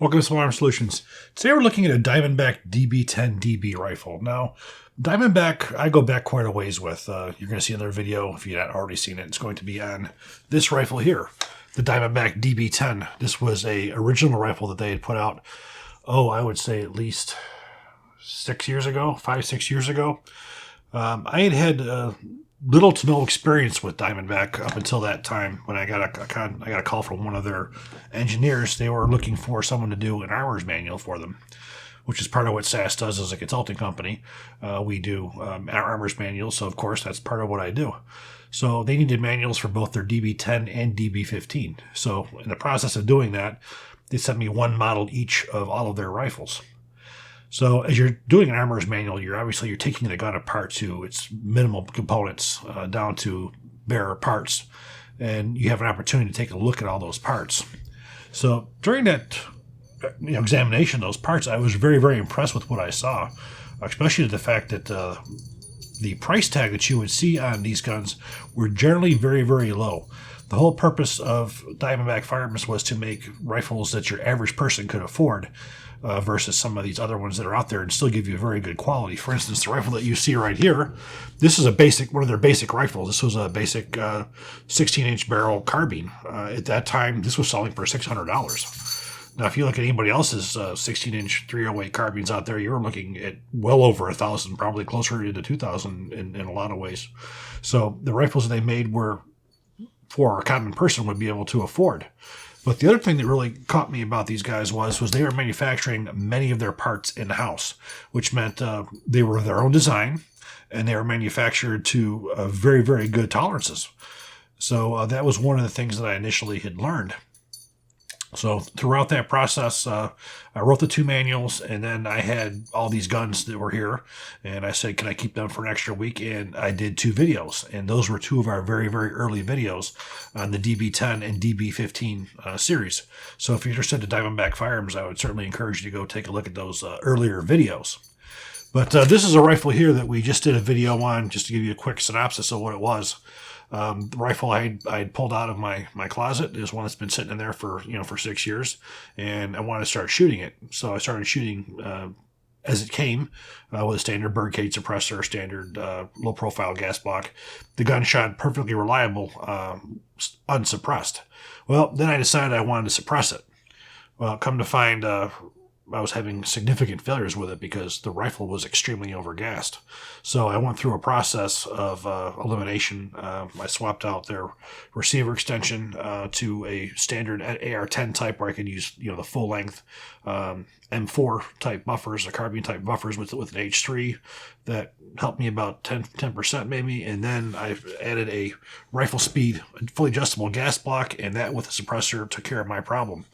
Welcome to Small Arms Solutions. Today we're looking at a Diamondback DB10 DB rifle. Now, Diamondback, I go back quite a ways with. You're going to see another video, if you've not already seen it, it's going to be on this rifle here, the Diamondback DB10. This was a original rifle that they had put out, I would say at least 6 years ago, 5-6 years ago. I had little to no experience with Diamondback up until that time when I got a call from one of their engineers. They were looking for someone to do an armor's manual for them, which is part of what SAS does as a consulting company. We do armor's manuals, so of course that's part of what I do. So they needed manuals for both their DB10 and DB15. So in the process of doing that, they sent me one model each of all of their rifles. So as you're doing an armor's manual, you're taking the gun apart to its minimal components down to bare parts, and you have an opportunity to take a look at all those parts. So during that examination of those parts, I was very, very impressed with what I saw, especially the fact that the price tag that you would see on these guns were generally very, very low. The whole purpose of Diamondback firearms was to make rifles that your average person could afford, versus some of these other ones that are out there and still give you very good quality. For instance, the rifle that you see right here, this is one of their basic rifles. This was a basic 16-inch barrel carbine. At that time, this was selling for $600. Now, if you look at anybody else's 16-inch 308 carbines out there, you're looking at well over $1,000, probably closer to $2,000 in a lot of ways. So the rifles that they made were for a common person would be able to afford. But the other thing that really caught me about these guys was they were manufacturing many of their parts in-house, which meant they were their own design, and they were manufactured to very, very good tolerances. So that was one of the things that I initially had learned. So throughout that process, I wrote the two manuals, and then I had all these guns that were here, and I said, can I keep them for an extra week? And I did 2 videos, and those were 2 of our very, very early videos on the DB10 and DB15 series. So if you're interested in Diamondback firearms, I would certainly encourage you to go take a look at those earlier videos. But this is a rifle here that we just did a video on, just to give you a quick synopsis of what it was. The rifle I had pulled out of my closet is one that's been sitting in there for 6 years, and I wanted to start shooting it. So I started shooting as it came with a standard birdcage suppressor, standard low profile gas block. The gun shot perfectly reliable, unsuppressed. Well, then I decided I wanted to suppress it. Well, come to find, I was having significant failures with it because the rifle was extremely overgassed. So I went through a process of elimination. I swapped out their receiver extension to a standard AR-10 type where I could use the full length M4 type buffers, or carbine type buffers with an H3 that helped me about 10% maybe. And then I added a rifle speed, fully adjustable gas block, and that with a suppressor took care of my problem.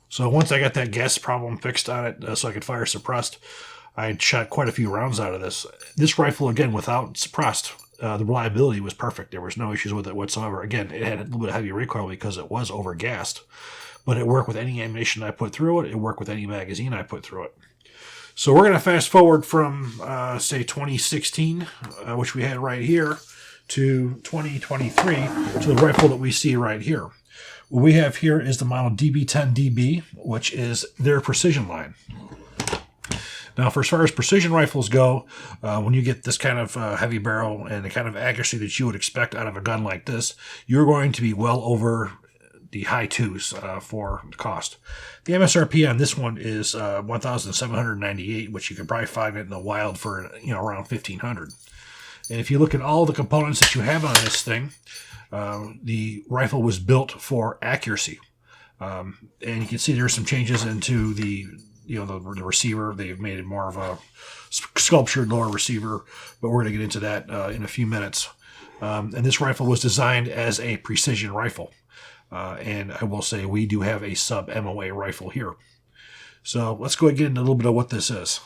So once I got that gas problem fixed on it so I could fire suppressed, I shot quite a few rounds out of this. This rifle, again, without suppressed, the reliability was perfect. There was no issues with it whatsoever. Again, it had a little bit of heavy recoil because it was overgassed, but it worked with any ammunition I put through it. It worked with any magazine I put through it. So we're going to fast forward from, say, 2016, which we had right here, to 2023, to the rifle that we see right here. What we have here is the model DB10DB, which is their precision line. Now, for as far as precision rifles go, when you get this kind of heavy barrel and the kind of accuracy that you would expect out of a gun like this, you're going to be well over the high 2s for the cost. The MSRP on this one is $1,798, which you could probably find it in the wild for around $1,500. And if you look at all the components that you have on this thing, the rifle was built for accuracy, and you can see there's some changes into the receiver. They've made it more of a sculptured lower receiver, but we're going to get into that in a few minutes. And this rifle was designed as a precision rifle, and I will say we do have a sub MOA rifle here. So let's go ahead and get into a little bit of what this is.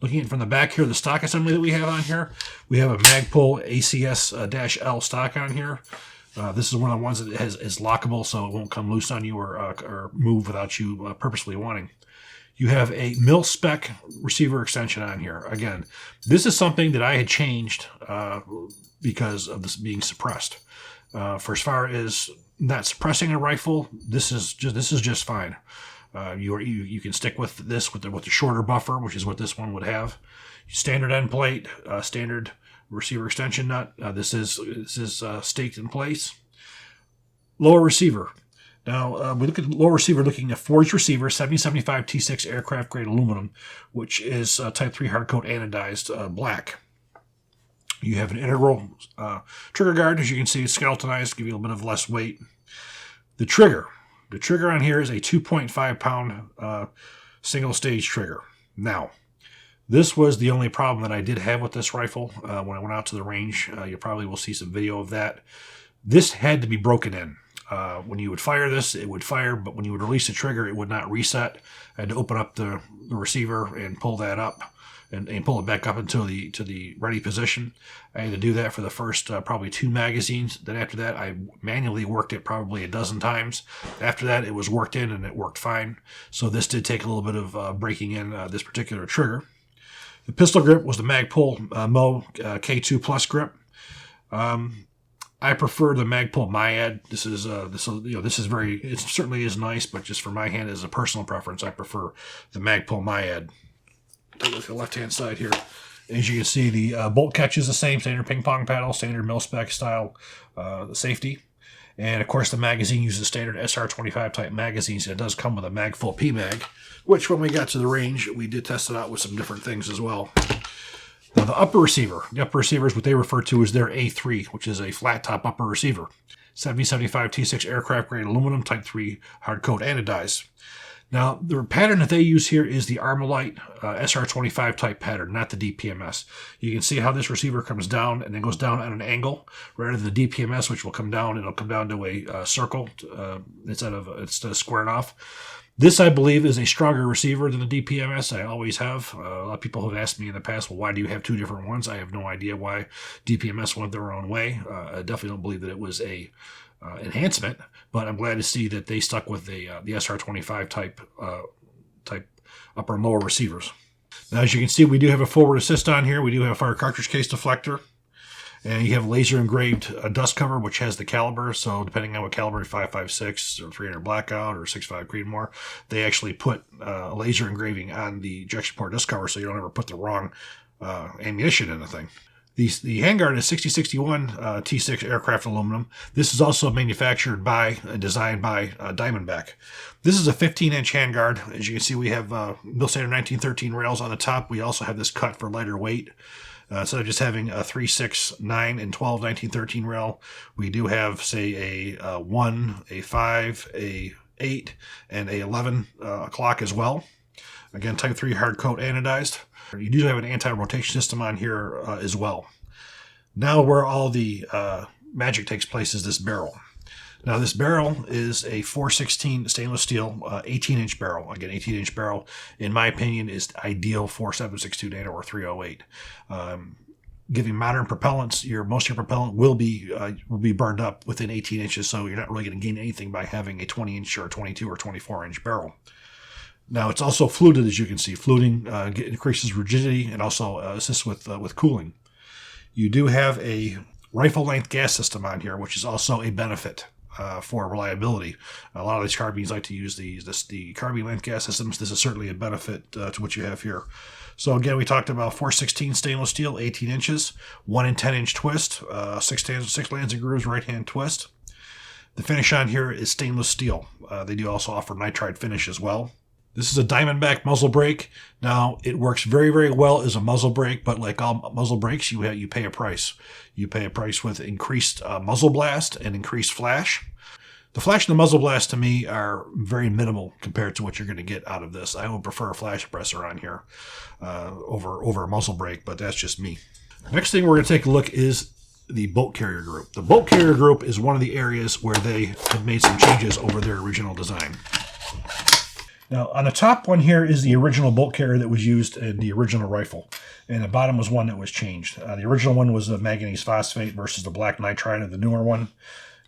Looking at from the back here, the stock assembly that we have on here, we have a Magpul ACS-L stock on here. This is one of the ones that is lockable, so it won't come loose on you or move without you purposely wanting. You have a mil-spec receiver extension on here. Again, this is something that I had changed because of this being suppressed. For as far as not suppressing a rifle, this is just fine. You can stick with this with the shorter buffer, which is what this one would have. Standard end plate, standard receiver extension nut. This is staked in place. Lower receiver. Now, we look at lower receiver looking at forged receiver, 7075 T6 aircraft grade aluminum, which is Type 3 hard coat anodized black. You have an integral trigger guard, as you can see, skeletonized, give you a little bit of less weight. The trigger. The trigger on here is a 2.5 pound single stage trigger. Now, this was the only problem that I did have with this rifle when I went out to the range. You probably will see some video of that. This had to be broken in. When you would fire this, it would fire, but when you would release the trigger, it would not reset. I had to open up the receiver and pull that up and pull it back up to the ready position. I had to do that for the first probably 2 magazines. Then after that, I manually worked it probably a dozen times. After that, it was worked in and it worked fine. So this did take a little bit of breaking in this particular trigger. The pistol grip was the Magpul Mo K2 Plus grip. I prefer the Magpul Myad. This is very. It certainly is nice, but just for my hand as a personal preference, I prefer the Magpul Myad. Take a look at the left-hand side here. As you can see, the bolt catch is the same, standard ping pong paddle, standard mil-spec style safety. And of course, the magazine uses standard SR25 type magazines. It does come with a Magful PMag, which when we got to the range, we did test it out with some different things as well. Now, the upper receiver is what they refer to as their A3, which is a flat top upper receiver. 7075 T6 aircraft grade aluminum type 3 hard coat anodized. Now, the pattern that they use here is the Armalite SR25 type pattern, not the DPMS. You can see how this receiver comes down and then goes down at an angle, rather than the DPMS, which will come down. It'll come down to a circle instead of squared off. This, I believe, is a stronger receiver than the DPMS. I always have. A lot of people have asked me in the past, well, why do you have 2 different ones? I have no idea why DPMS went their own way. I definitely don't believe that it was a enhancement, but I'm glad to see that they stuck with the SR25 type upper and lower receivers. Now, as you can see, we do have a forward assist on here. We do have a fire cartridge case deflector. And you have laser engraved dust cover, which has the caliber. So depending on what caliber, 5.56 or 300 blackout or 6.5 Creedmoor, they actually put a laser engraving on the ejection port dust cover, so you don't ever put the wrong ammunition in the thing. The handguard is 6061 T6 aircraft aluminum. This is also manufactured by and designed by Diamondback. This is a 15-inch handguard. As you can see, we have mil standard 1913 rails on the top. We also have this cut for lighter weight. Instead of just having a 3, 6, 9, and 12 1913 rail, we do have, say, a 1, a 5, a 8, and a 11 o'clock as well. Again, Type 3 hard coat anodized. You do have an anti-rotation system on here as well. Now where all the magic takes place is this barrel. Now this barrel is a 416 stainless steel 18-inch barrel. Again, 18-inch barrel, in my opinion, is ideal for 7.62 NATO or 308. Giving modern propellants, most of your propellant will be burned up within 18 inches, so you're not really going to gain anything by having a 20-inch or a 22 or 24-inch barrel. Now it's also fluted, as you can see. Fluting increases rigidity and also assists with cooling. You do have a rifle length gas system on here, which is also a benefit for reliability. A lot of these carbines like to use the carbine length gas systems. This is certainly a benefit to what you have here. So again, we talked about 416 stainless steel, 18 inches, 1 and 10-inch twist, 6 lands and grooves right hand twist. The finish on here is stainless steel. They do also offer nitride finish as well. This is a Diamondback muzzle brake. Now, it works very, very well as a muzzle brake, but like all muzzle brakes, you pay a price. You pay a price with increased muzzle blast and increased flash. The flash and the muzzle blast, to me, are very minimal compared to what you're going to get out of this. I would prefer a flash suppressor on here over a muzzle brake, but that's just me. Next thing we're going to take a look is the bolt carrier group. The bolt carrier group is one of the areas where they have made some changes over their original design. Now, on the top one here is the original bolt carrier that was used in the original rifle, and the bottom was one that was changed. The original one was the manganese phosphate versus the black nitride of the newer one.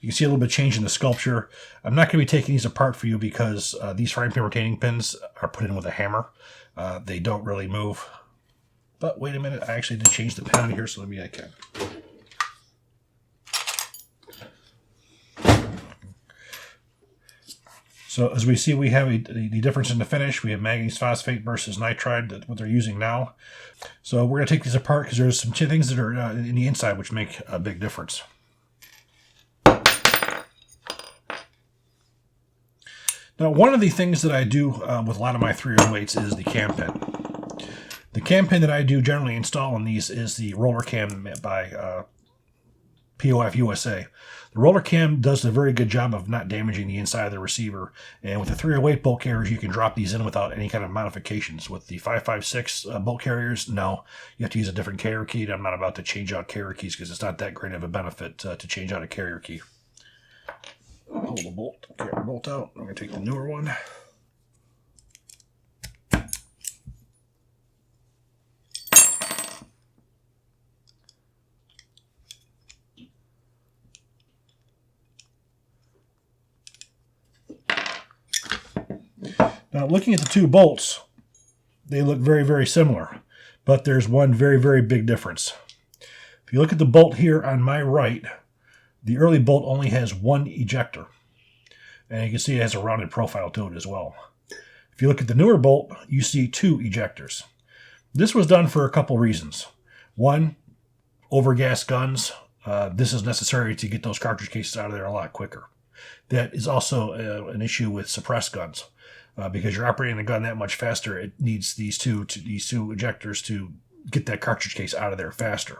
You can see a little bit of change in the sculpture. I'm not going to be taking these apart for you because these frying pan retaining pins are put in with a hammer. They don't really move. But wait a minute, I actually did change the pin on here, so maybe I can. So as we see, we have the difference in the finish. We have manganese phosphate versus nitride, what they're using now. So we're going to take these apart because there's some things that are in the inside which make a big difference. Now, one of the things that I do with a lot of my 308s is the cam pin. The cam pin that I do generally install on these is the roller cam by POF USA. The roller cam does a very good job of not damaging the inside of the receiver, and with the 308 bolt carriers you can drop these in without any kind of modifications. With the 556 bolt carriers, no, you have to use a different carrier key. I'm not about to change out carrier keys because it's not that great of a benefit to change out a carrier key. Pull the bolt out. I'm going to take the newer one. Now, looking at the two bolts, they look very, very similar, but there's one very, very big difference. If you look at the bolt here on my right, the early bolt only has one ejector, and you can see it has a rounded profile to it as well. If you look at the newer bolt, you see two ejectors. This was done for a couple reasons. One, overgas guns. This is necessary to get those cartridge cases out of there a lot quicker. That is also an issue with suppressed guns. Because you're operating the gun that much faster, it needs these two ejectors to get that cartridge case out of there faster.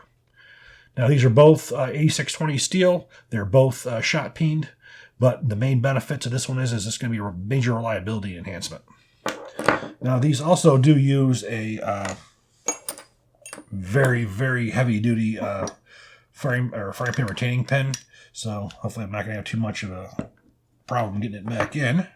Now, these are both 8620 steel. They're both shot peened, but the main benefit to this one is this going to be a major reliability enhancement. Now, these also do use a very, very heavy-duty frame pin retaining pin, so hopefully I'm not going to have too much of a problem getting it back in.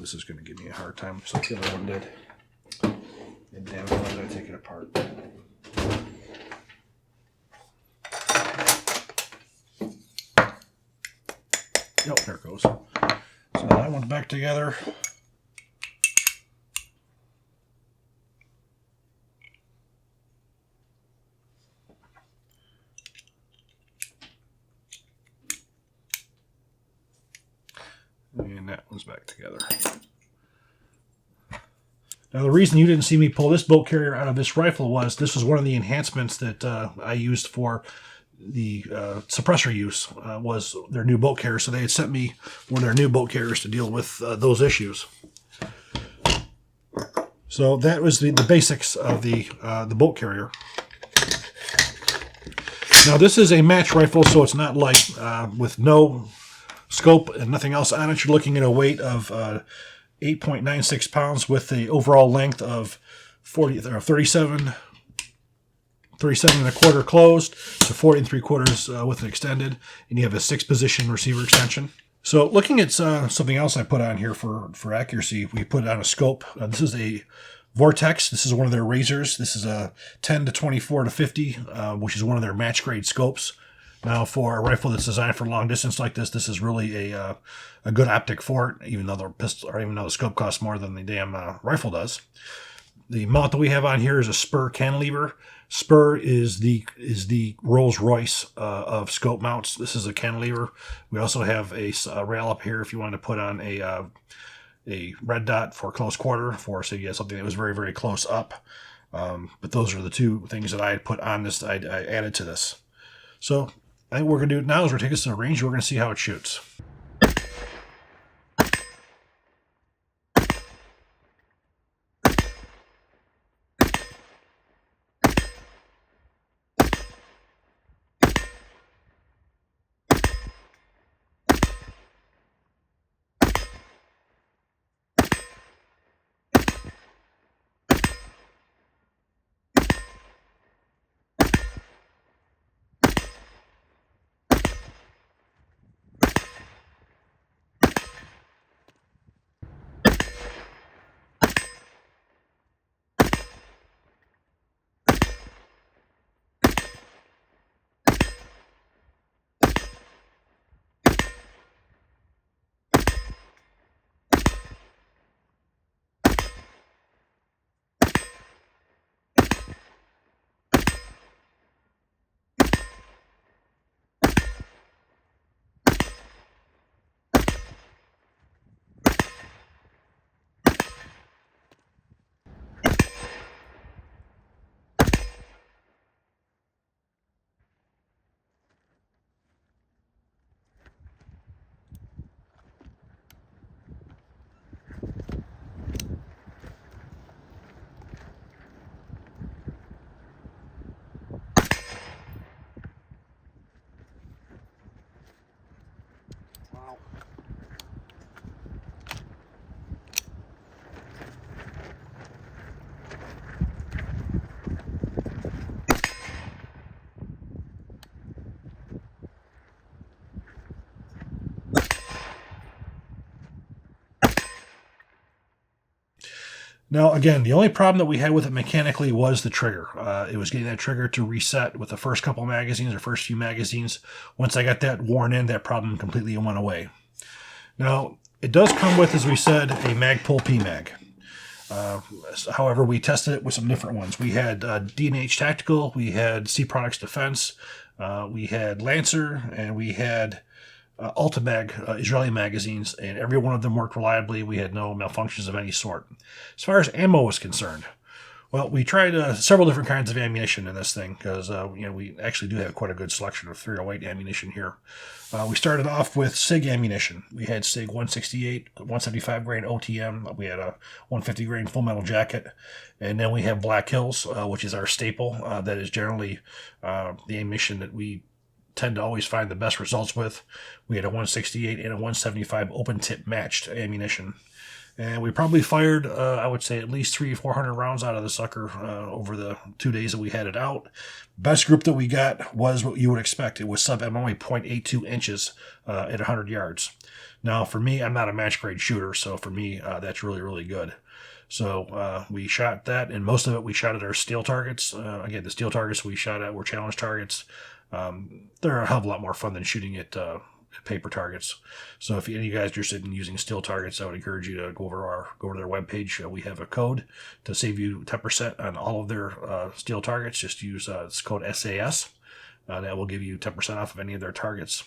This is going to give me a hard time, just like the other one did. And damn it, I'm going to take it apart. Yep, there it goes. So that one's back together. And that one's back together. Now, the reason you didn't see me pull this bolt carrier out of this rifle was this was one of the enhancements that I used for the suppressor use, was their new bolt carrier. So they had sent me one of their new bolt carriers to deal with those issues. So that was the basics of the bolt carrier. Now, this is a match rifle, so it's not light, with no scope and nothing else on it. You're looking at a weight of 8.96 pounds with the overall length of 37 and a quarter closed to 40 3/4 with an extended, and you have a 6-position receiver extension. So looking at something else I put on here for accuracy, we put on a scope. This is a Vortex. This is one of their razors. This is a 10 to 24 to 50, which is one of their match grade scopes. Now, for a rifle that's designed for long distance like this, this is really a good optic for it, even though the pistol, or even though the scope costs more than the damn rifle does. The mount that we have on here is a spur cantilever. Spur is the Rolls Royce of scope mounts. This is a cantilever. We also have a rail up here if you want to put on a red dot for close quarter, for so you have something that was very, very close up. But those are the two things that I had put on this. I added to this. So I think what we're going to do now is we're going to take this to the range. We're going to see how it shoots. Now, again, the only problem that we had with it mechanically was the trigger. It was getting that trigger to reset with the first couple magazines or first few magazines. Once I got that worn in, that problem completely went away. Now, it does come with, as we said, a Magpul PMag. However, we tested it with some different ones. We had D&H Tactical, we had C Products Defense, we had Lancer, and we had Ultimag Israeli magazines, and every one of them worked reliably. We had no malfunctions of any sort. As far as ammo was concerned, well, we tried several different kinds of ammunition in this thing because we actually do have quite a good selection of 308 ammunition here. We started off with SIG ammunition. We had SIG 168, 175 grain OTM. We had a 150 grain full metal jacket, and then we have Black Hills, which is our staple. That is generally the ammunition that we tend to always find the best results with. We had a 168 and a 175 open tip matched ammunition. And we probably fired, I would say, at least 300 or 400 rounds out of the sucker over the 2 days that we had it out. Best group that we got was what you would expect. It was sub-MOE 0.82 inches at 100 yards. Now, for me, I'm not a match grade shooter, so for me, that's really, really good. So we shot that, and most of it we shot at our steel targets. Again, the steel targets we shot at were challenge targets. They're a hell of a lot more fun than shooting at paper targets. So if any of you guys are interested in using steel targets, I would encourage you to go to their webpage. We have a code to save you 10% on all of their steel targets. Just use it's code SAS. That will give you 10% off of any of their targets.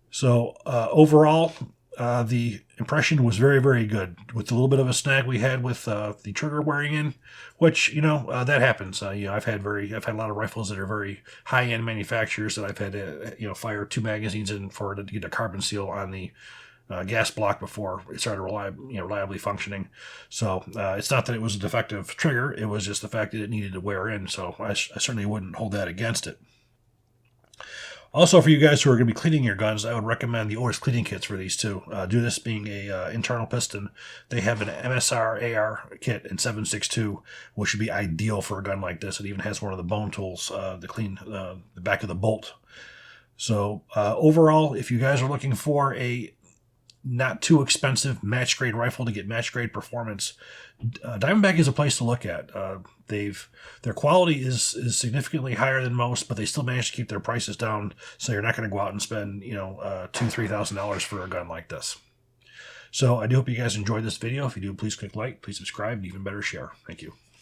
So overall, the impression was very, very good. With a little bit of a snag we had with the trigger wearing in, which that happens. I've had a lot of rifles that are very high-end manufacturers that I've had to fire 2 magazines in to get a carbon seal on the gas block before it started reliably functioning. So it's not that it was a defective trigger; it was just the fact that it needed to wear in. So I certainly wouldn't hold that against it. Also, for you guys who are going to be cleaning your guns, I would recommend the Oris cleaning kits for these too. Do this being a internal piston, they have an MSR AR kit in 7.62, which would be ideal for a gun like this. It even has one of the bone tools to clean the back of the bolt. So overall, if you guys are looking for a not too expensive match grade rifle to get match grade performance, Diamondback is a place to look at. Their quality is significantly higher than most, but they still manage to keep their prices down, so you're not going to go out and spend $2,000-$3,000 for a gun like this. So I do hope you guys enjoyed this video. If you do, please click like, please subscribe, and even better, share. Thank you.